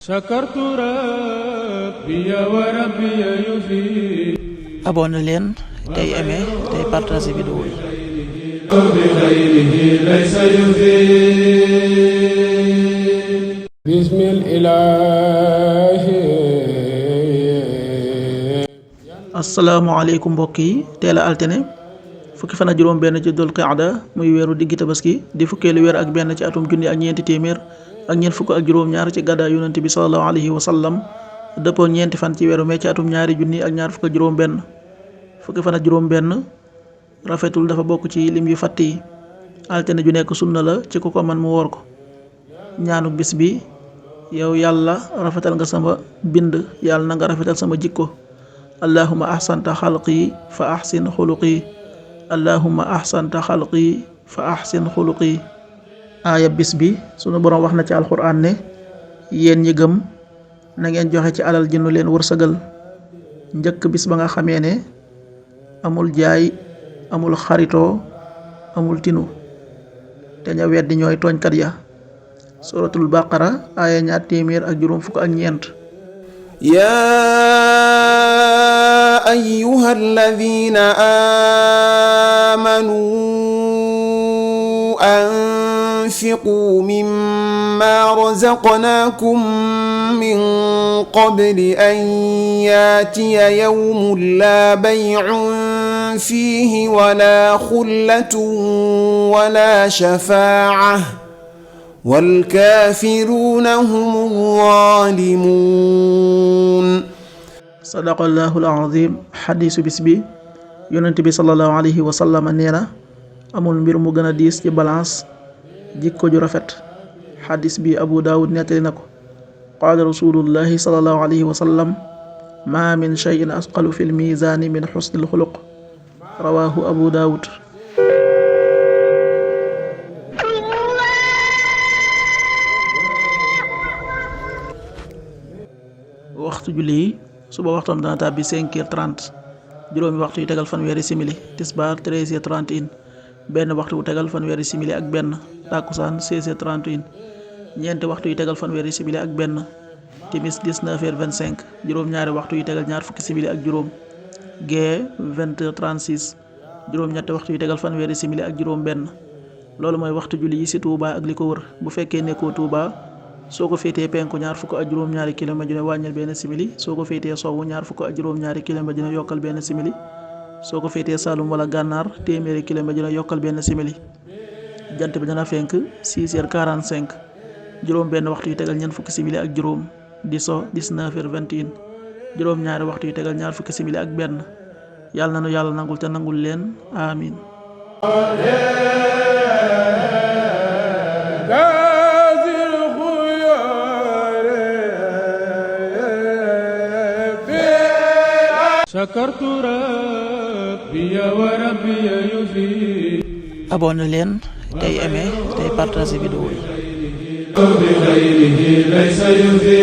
sakartu rabbi wa rabbi yufi. abonné leen tey aimé tey partagé vidéo yi. bi xayrihi laysa yufi. bismil ilaahi. asalaamaaleykum mbokk yi teel a altine fukki fan ak juróom benn ci dul qaada muy weeru diggi tabaski di fukkeelu weer ak benn ci atum junni ak ñeenti téeméer ak ñeent fukk ak juróom ñaar ci gàddaa yonent bi sallallahu alayhi wa sallam dëppoo ñeenti fan ci weeru mee ci atum ñaari junni ak ñaar fukk ak juróom benn fukki fan ak juróom benn rafetul dafa bokk ci lim yu fàtt yi. altine ju nekk sunna la ci ku ko man mu woor ko. ñaanu bis bi yow yàlla rafetal nga sama bind yàlla na nga rafetal sama jikko. allahumma ahsanta xalqi fa ahsin xuluqi. allahumma ahsanta xalqi fa ahsin xuluqi. aaya bis bi sunu boroom wax na ci alxuraan ne yéen ñi gëm na ngeen joxe ci alal ji nu leen wërsëgal njëkk bis ba nga xamee ne amul jaay amul xaritoo amul tinu te ña weddi ñooy tooñkat ya. suratul baqara aaya 275. yaa ayyuhalladhiina aamanuu anfiquu mimmaa razaqnaakum min qabli an yaatiya yawmun laa bay'un fiihi walaa xullatun walaa shafaa'ah walkaafiruuna humu zaalimuun. sadaqallaahu al-aziim. xadiisu bis bi yonent bi sallallahu alayhi wa sallam nee na amul mbir mu gën a diis ci balance jikko ju rafet. xadiis bi abu daawud nettali na ko. qaala rasulullahi sallallahu alayhi wa sallam maa min shay'in asqalu fi l-miizaani min xusni l-xuluq. rawaahu abu daawud. waxtu julli yi suba waxtoom dana tàbbi 5h30 juróomi waxtu yu tegal fanweeri simili tisbaar 13h31 benn waxtu wu tegal fanweeri simili ak benn takkusaan 16h31 ñeenti waxtu yu tegal fanweeri simili ak benn timis 19h25 juróom-ñaari waxtu yu tegal ñaar fukki simili ak juróom gee 20h36 juróom-ñetti waxtu yu tegal fanweeri simili ak juróom benn loolu mooy waxtu julli yi ci Touba ak li ko wër. bu fekkee nekkoo Touba soo ko féetee penku ñaar fukk ak juróom-ñaari kilomètre ju ne wàññil benn simili soo ko féetee sowwu ñaar fukk ak juróom-ñaari kilomètre ju ne yokkal benn simili soo ko féetee Saalum wala Gànnaar téeméeri kilomètre ju ne yokkal benn simili. jant bi dana fenk 6h45 juróom benn waxtu yu tegal ñeent fukki simili ak juróom di so 19h21 juróom-ñaari waxtu yu tegal ñaar fukki simili ak benn. yàlla na nu yàlla nangul te nangul leen amin. sakartu rabbi wa rabbi yufi. abonné leen tey aimé tey partagé vidéo yi. bi xayrihi laysa yufi.